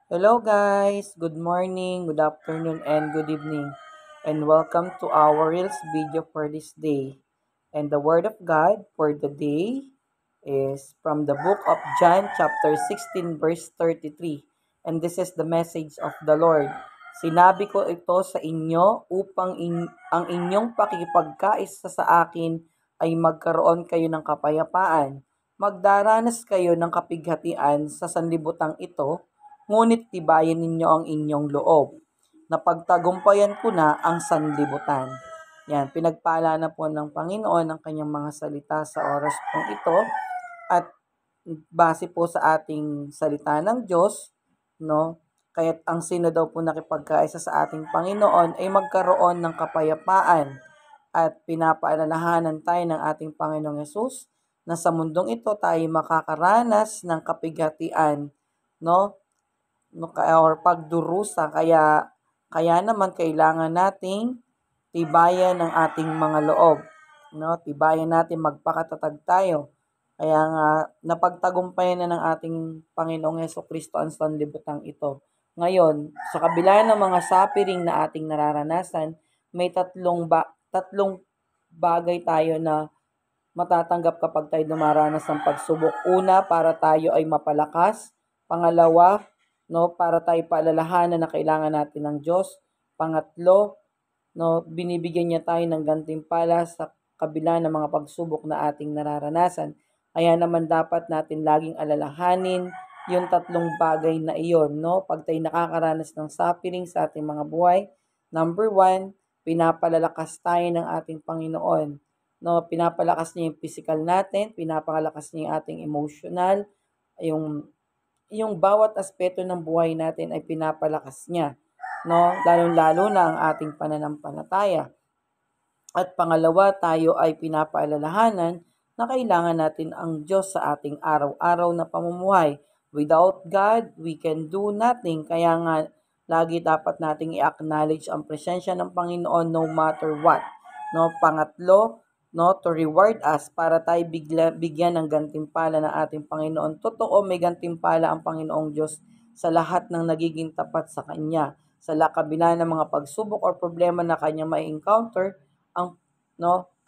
Hello guys, good morning, good afternoon, and good evening. And welcome to our Reels video for this day. And the word of God for the day is from the book of John chapter 16 verse 33. And this is the message of the Lord. Sinabi ko ito sa inyo upang ang inyong pakikipagkaisa sa akin ay magkaroon kayo ng kapayapaan. Magdaranas kayo ng kapighatian sa sanlibutan ito, ngunit tibayan ninyo ang inyong loob. Napagtagumpayan ko na ang sanlibutan. Yan, pinagpala na po ng Panginoon ang kanyang mga salita sa oras pong ito at base po sa ating salita ng Diyos, no? Kaya't ang sino daw po nakipagkaisa sa ating Panginoon ay magkaroon ng kapayapaan at pinapaalalahanan tayo ng ating Panginoong Yesus na sa mundong ito tayo makakaranas ng kapighatian, no? Or pagdurusa. Kaya naman kailangan nating tibayan ng ating mga loob, no? Tibayan natin, magpakatatag tayo. Kaya nga napagtagumpayan na ng ating Panginoong Hesukristo ang sanlibutan ito. Ngayon, sa kabila ng mga suffering na ating nararanasan, may tatlong bagay tayo na matatanggap kapag tayo dumaranas ng pagsubok. Una, para tayo ay mapalakas. Pangalawa, no, para tayo paalalahanan na kailangan natin ng Diyos. Pangatlo, no, binibigyan niya tayo ng gantimpala sa kabila ng mga pagsubok na ating nararanasan. Kaya naman dapat natin laging alalahanin yung tatlong bagay na iyon, no? Pag tayo nakakaranas ng suffering sa ating mga buhay, number one, pinapalalakas tayo ng ating Panginoon. No, pinapalakas niya yung physical natin, pinapalakas niya yung ating emotional, yung bawat aspeto ng buhay natin ay pinapalakas niya, no? Lalong-lalo na ang ating pananampalataya. At pangalawa, tayo ay pinapaalalahanan na kailangan natin ang Diyos sa ating araw-araw na pamumuhay. Without God, we can do nothing. Kaya nga, lagi dapat nating i-acknowledge ang presensya ng Panginoon no matter what. No, pangatlo, no, to reward us para tayo bigyan ng gantimpala ng ating Panginoon. Totoo, may gantimpala ang Panginoong Diyos sa lahat ng nagiging tapat sa Kanya. Sa kabila ng mga pagsubok o problema na Kanya may encounter, ang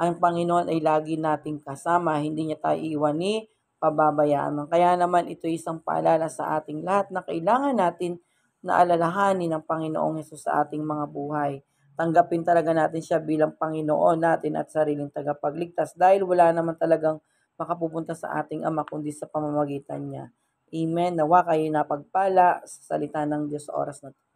ang Panginoon ay lagi nating kasama, hindi niya tayo iiwan pababayaan. Kaya naman ito isang paalala sa ating lahat na kailangan natin na alalahanin ng Panginoong Hesus sa ating mga buhay. Tanggapin talaga natin siya bilang Panginoon natin at sariling tagapagligtas dahil wala naman talagang makapupunta sa ating Ama kundi sa pamamagitan niya. Amen. Nawa kayo napagpala sa salita ng Diyos sa oras na ito.